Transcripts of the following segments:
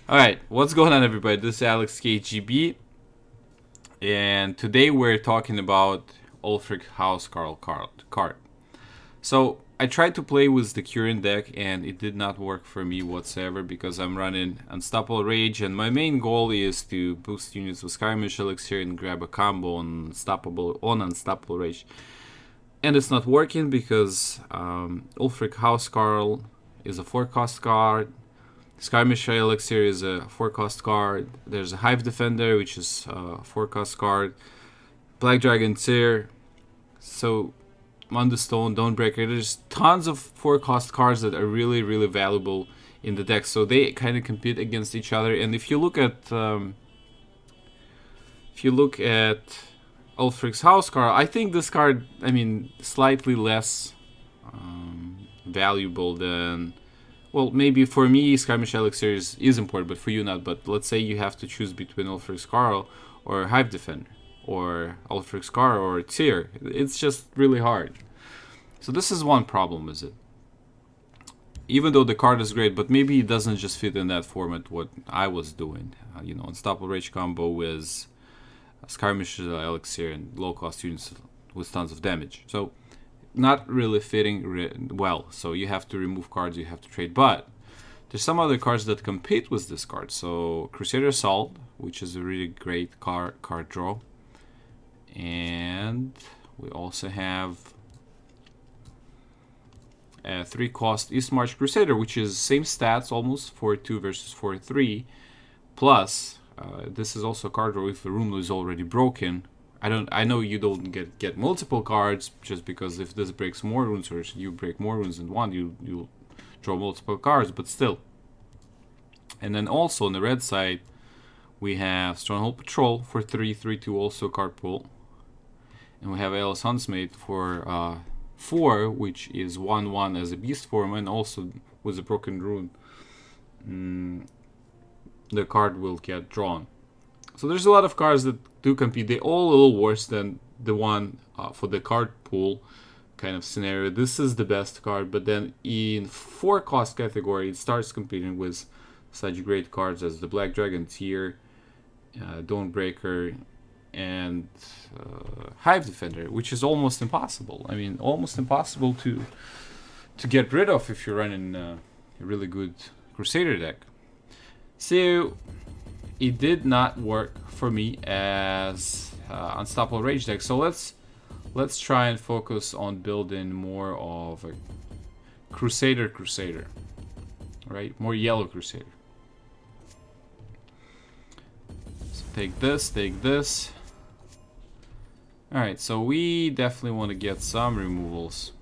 Alright, what's going on, everybody? This is Alex KGB, and today we're talking about Ulfric Housecarl card. So, I tried to play with the current deck, and it did not work for me whatsoever because I'm running Unstoppable Rage, and my main goal is to boost units with Skirmish Elixir and grab a combo on Unstoppable Rage. And it's not working because Ulfric Housecarl is a 4-cost card. Skirmish Elixir is a 4-cost card. There's a Hive Defender, which is a 4-cost card. Black Dragon Tear. So, Mundstone, Dawnbreaker. There's tons of 4-cost cards that are really, really valuable in the deck. So they kind of compete against each other. And if you look at Ulfric's Housecarl, I think this card, slightly less valuable than. Well, maybe for me, Skirmish Elixir is important, but for you not. But let's say you have to choose between Ulfric's Carl or Hive Defender, or Ulfric's Carl or Tyr. It's just really hard. So this is one problem, is it? Even though the card is great, but maybe it doesn't just fit in that format what I was doing. Unstoppable Rage combo with Skirmish Elixir and low-cost units with tons of damage. So not really fitting well, so you have to remove cards, you have to trade. But there's some other cards that compete with this card. So Crusader Assault, which is a really great card draw, and we also have a 3-cost Eastmarch Crusader, which is same stats almost, 4-2 versus 4-3, plus this is also a card draw if the room is already broken. I know you don't get multiple cards just because if this breaks more runes or you break more runes than one, you draw multiple cards, but still. And then also on the red side, we have Stronghold Patrol for 3/3/2, also card pool. And we have Alice Huntsmate for 4, which is 1/1 as a beast form, and also with a broken rune, the card will get drawn. So there's a lot of cards that do compete. They're all a little worse than the one for the card pool kind of scenario. This is the best card, but then in 4-cost category, it starts competing with such great cards as the Black Dragon Tear, Dawnbreaker, and Hive Defender, which is almost impossible. Almost impossible to get rid of if you're running a really good Crusader deck. So it did not work for me as Unstoppable Rage deck. So let's try and focus on building more of a Crusader, right? More yellow Crusader. So take this. Alright, so we definitely want to get some removals.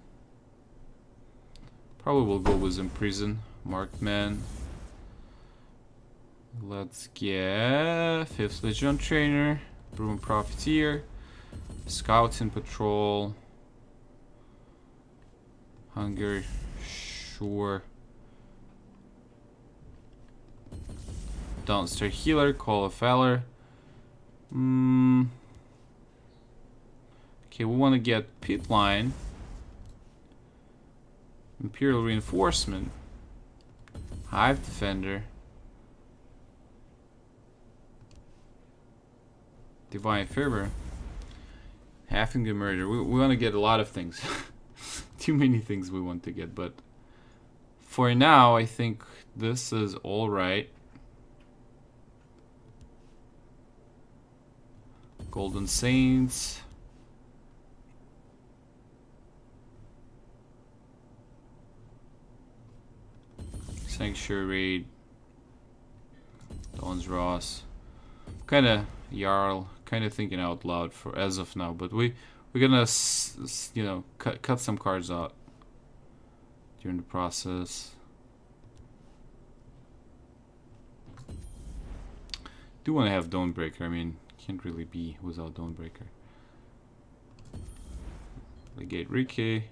Probably will go with Imprison, Marked Man. Let's get 5th Legion Trainer, Broom Profiteer, Scouting Patrol, Hunger, sure. Dawnstar Healer, Call of Valor. Okay, we want to get Pit Line, Imperial Reinforcement, Hive Defender, Divine Fervor, Halfing the Murder. We want to get a lot of things. Too many things we want to get, but for now, I think this is alright. Golden Saints. Sanctuary Raid. Dawn's Ross. Kinda Jarl. Kind of thinking out loud for as of now, but we're gonna cut some cards out during the process. Do want to have Dawnbreaker. Can't really be without Dawnbreaker. Legate Rike.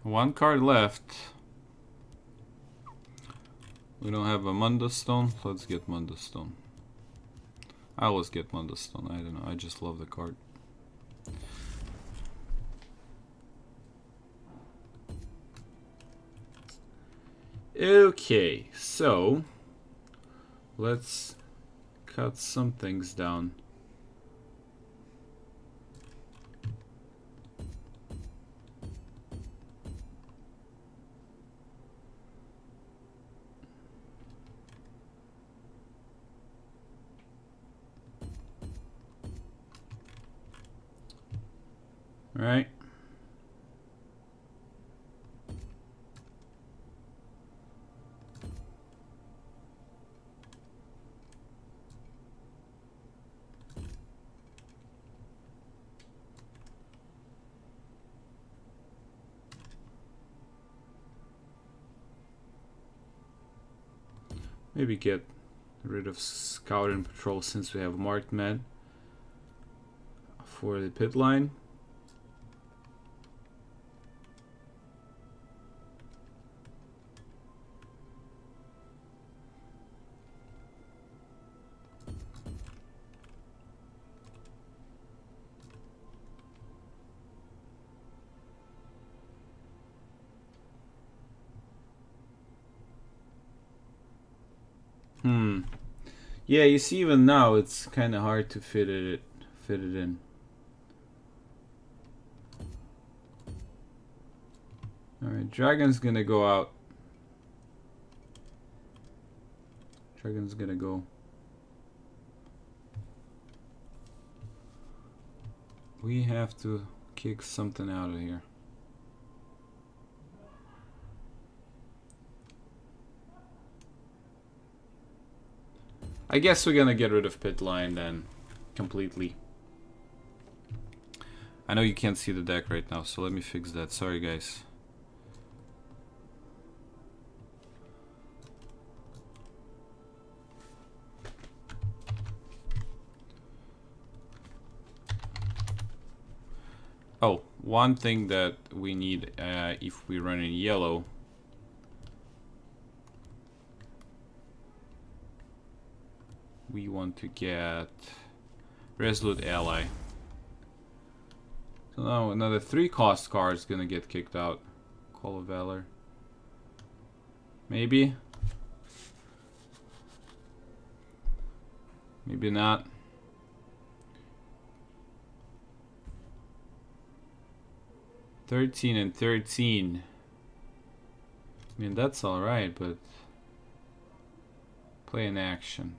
One card left. We don't have a Munda Stone. Let's get Munda Stone. I always get Munda Stone. I don't know. I just love the card. Okay, so let's cut some things down. Right. Maybe get rid of Scout and Patrol since we have marked men for the pit line. Yeah, you see, even now it's kind of hard to fit it in. All right, Dragon's gonna go out. Dragon's gonna go. We have to kick something out of here. I guess we're gonna get rid of pit line then, completely. I know you can't see the deck right now, so let me fix that. Sorry, guys. Oh, one thing that we need if we run in yellow. We want to get Resolute Ally. So now another 3-cost card is gonna get kicked out. Call of Valor. Maybe. Maybe not. $13 and $13. I mean, that's alright, but play an action.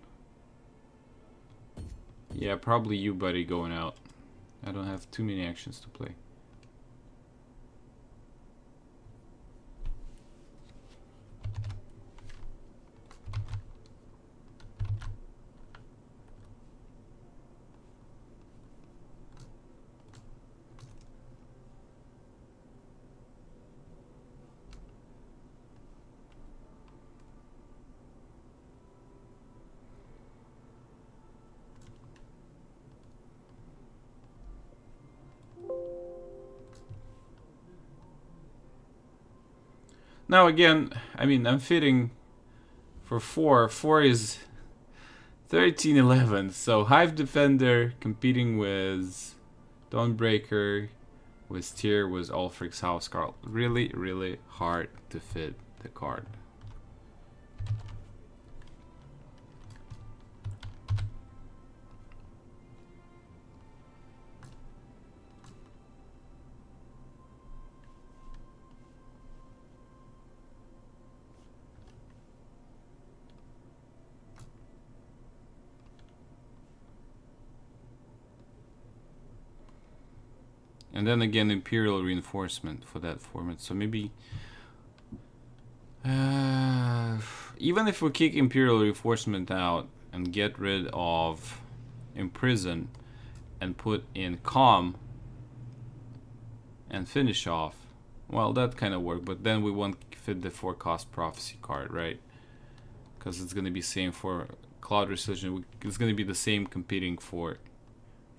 Yeah, probably you, buddy, going out. I don't have too many actions to play. Now again, I mean, I'm fitting for 4. 4 is 13-11. So Hive Defender competing with Dawnbreaker, with Tyr, with Ulfric's Housecarl. Really, really hard to fit the card. And then again, Imperial Reinforcement for that format. So maybe... even if we kick Imperial Reinforcement out and get rid of Imprison and put in Calm and finish off, well, that kind of worked. But then we won't fit the 4-cost Prophecy card, right? Because it's going to be same for Cloud Resolution. It's going to be the same competing for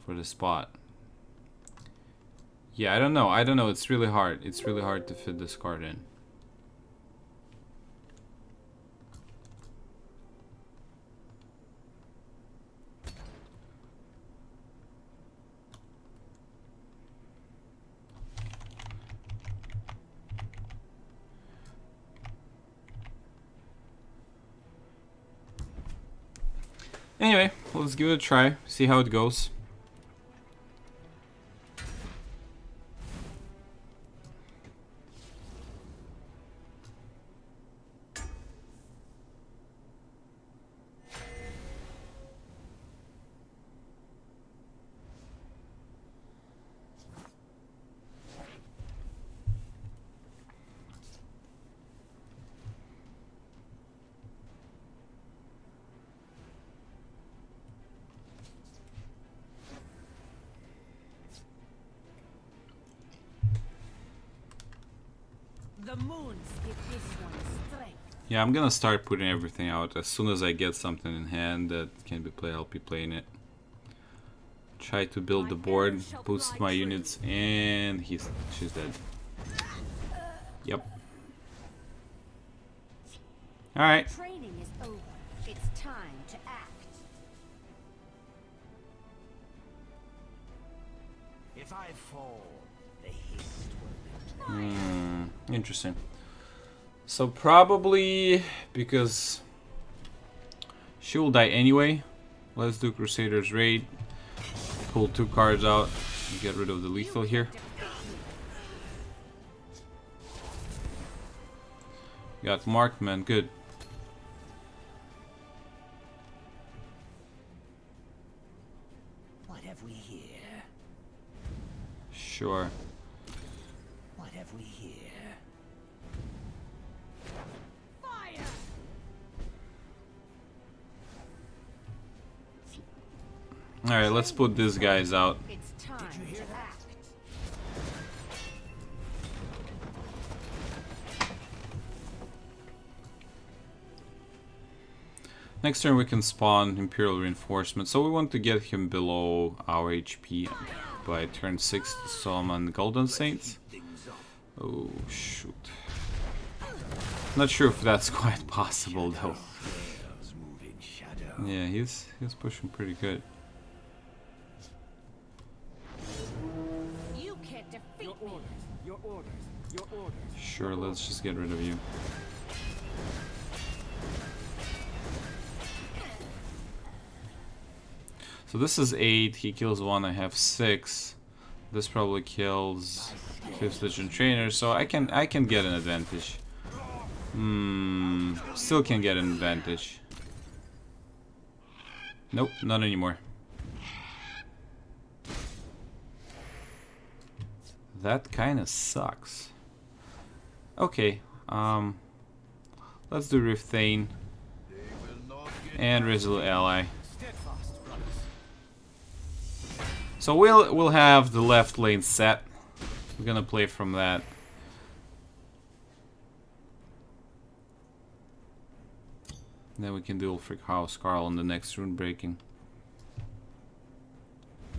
the spot. Yeah, I don't know. I don't know. It's really hard. It's really hard to fit this card in. Anyway, let's give it a try. See how it goes. The moons give this one strength. Yeah, I'm gonna start putting everything out as soon as I get something in hand that can be played. I'll be playing it. Try to build the board, boost my units, and she's dead. Yep. All right. Training is over. It's time to act. If I fall, the haste will be Interesting. So probably because she will die anyway. Let's do Crusader's Raid. Pull 2 cards out. Get rid of the lethal here. Got Markman, good. What have we here? Sure. What have we here? Fire! Alright, let's put these guys out. It's time to act. Next turn we can spawn Imperial Reinforcement. So we want to get him below our HP by turn 6 to summon Golden Saints. Oh shoot. Not sure if that's quite possible though. Yeah, he's pushing pretty good. You can't defeat me. Your orders. Your orders. Sure, let's just get rid of you. So this is 8, he kills 1, I have 6. This probably kills 5th Legion Trainer, so I can get an advantage. Still can get an advantage. Nope, not anymore. That kinda sucks. Okay, let's do Rift Thane and Resolute Ally. So we'll have the left lane set. We're gonna play from that. Then we can do Ulfric Housecarl on the next rune breaking.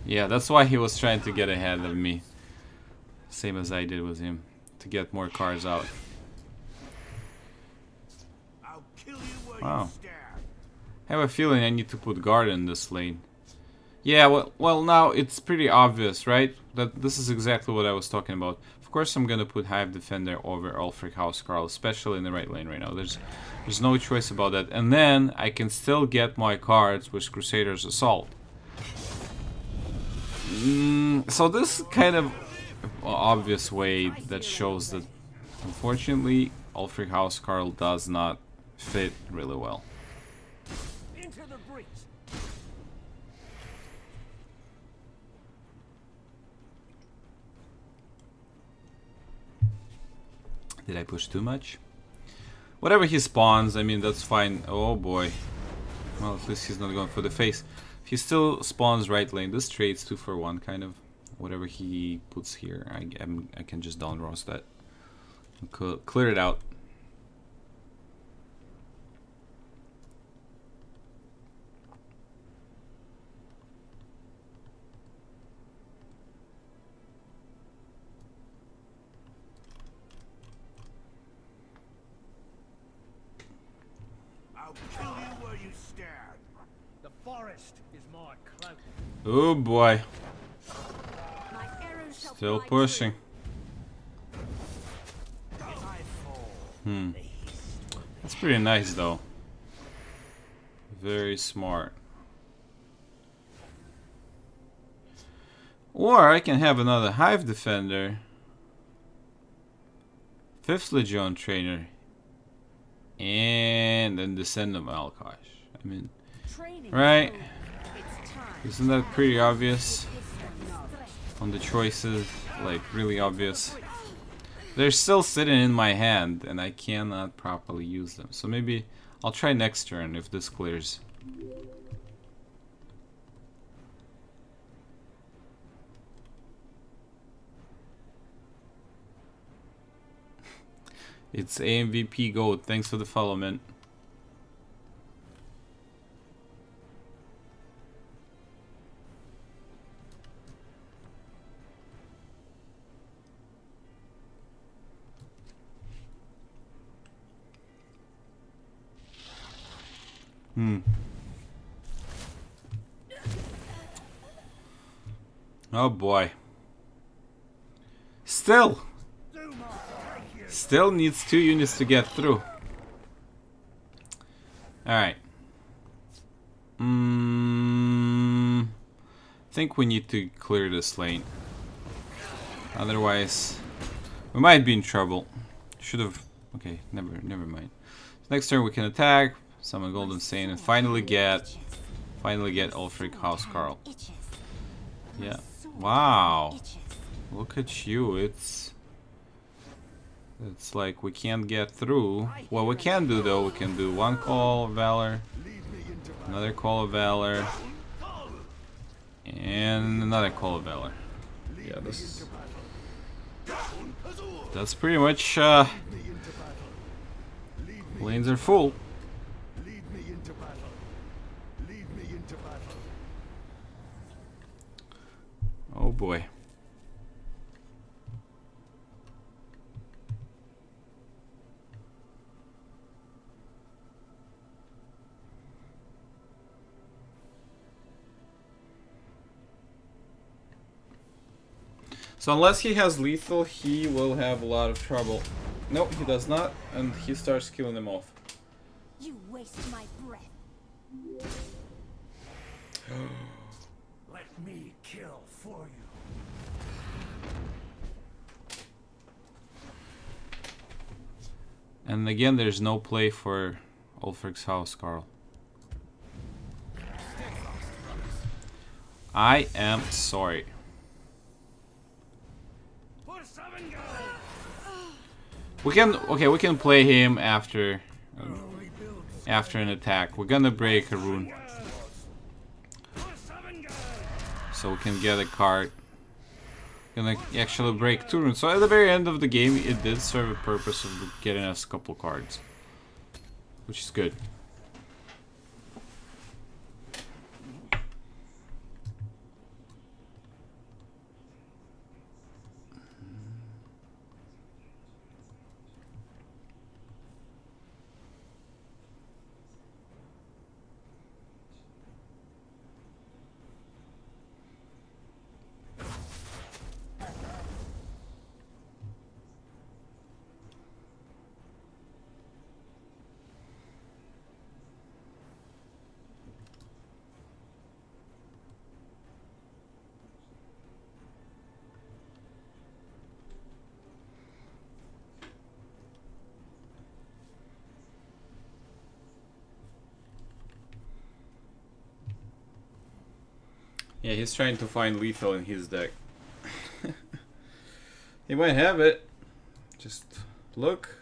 Yeah, that's why he was trying to get ahead of me. Same as I did with him, to get more cards out. I'll kill you where Wow. you stand. I have a feeling I need to put guard in this lane. Yeah, well now it's pretty obvious, right? That this is exactly what I was talking about. Of course I'm gonna put Hive Defender over Ulfric Housecarl, especially in the right lane right now. There's no choice about that. And then I can still get my cards with Crusader's Assault. So this is kind of obvious way that shows that unfortunately Ulfric Housecarl does not fit really well. Into the breach. Did I push too much? Whatever he spawns, I mean, that's fine. Oh boy. Well, at least he's not going for the face. If he still spawns right lane, this trade's 2 for 1, kind of. Whatever he puts here, I can just down roast that. Clear it out. rest is my cloak. Oh boy. My arrows shall Still fly pushing. If I fall, Hmm. the hist will That's pretty nice though. Very smart. Or I can have another Hive Defender. 5th Legion Trainer. And then Descend of Malkosh. I mean, training. right? It's time. Isn't that pretty obvious This on the choices? Like, really obvious. They're still sitting in my hand and I cannot properly use them. So maybe I'll try next turn if this clears. It's AMVP Gold. Thanks for the follow, man. Oh boy. Still needs 2 units to get through. Alright. Think we need to clear this lane. Otherwise, we might be in trouble. Should have. Okay, never mind. Next turn we can attack, summon Golden Stain, and finally get Ulfric Housecarl. Yeah. Wow. Look at you. It's like we can't get through. What we can do though, we can do 1 Call of Valor, another Call of Valor, and another Call of Valor. Yeah, that's pretty much lanes are full. lead me into battle. Lead me into battle. Oh boy. So unless he has lethal, he will have a lot of trouble. No, he does not, and he starts killing them off. You waste my breath. Let me kill for you. And again, there's no play for Ulfric's Housecarl. I am sorry. We can play him after an attack. We're gonna break a rune, so we can get a card. Gonna actually break 2 runes. So at the very end of the game, it did serve a purpose of getting us a couple cards, which is good. Yeah, he's trying to find lethal in his deck. He might have it. Just look,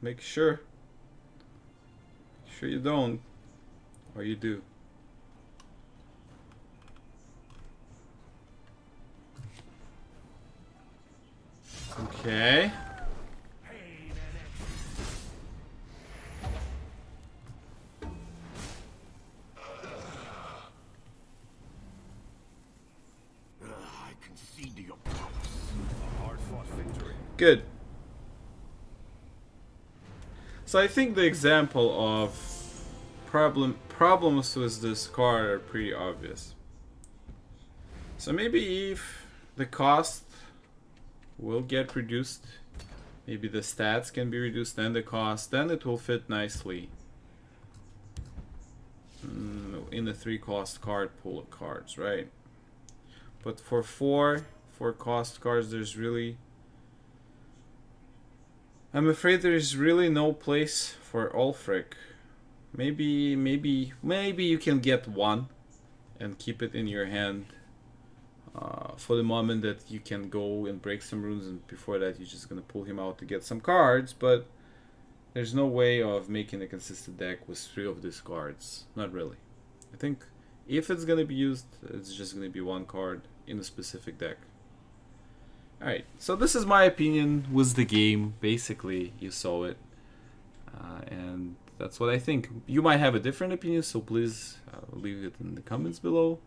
make sure. Make sure you don't, or you do. Okay. Good. So I think the example of problems with this card are pretty obvious. So maybe if the cost will get reduced, maybe the stats can be reduced and the cost, then it will fit nicely in the 3-cost card pool of cards, right? But for 4-cost cards, there's really, I'm afraid there's really no place for Ulfric. Maybe you can get one and keep it in your hand for the moment that you can go and break some runes, and before that you're just gonna pull him out to get some cards. But there's no way of making a consistent deck with 3 of these cards. Not really. I think if it's gonna be used, it's just gonna be 1 card in a specific deck. Alright, so this is my opinion with the game. Basically, you saw it. And that's what I think. You might have a different opinion, so please leave it in the comments below.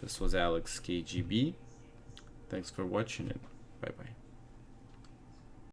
This was Alex KGB. Thanks for watching, and bye bye.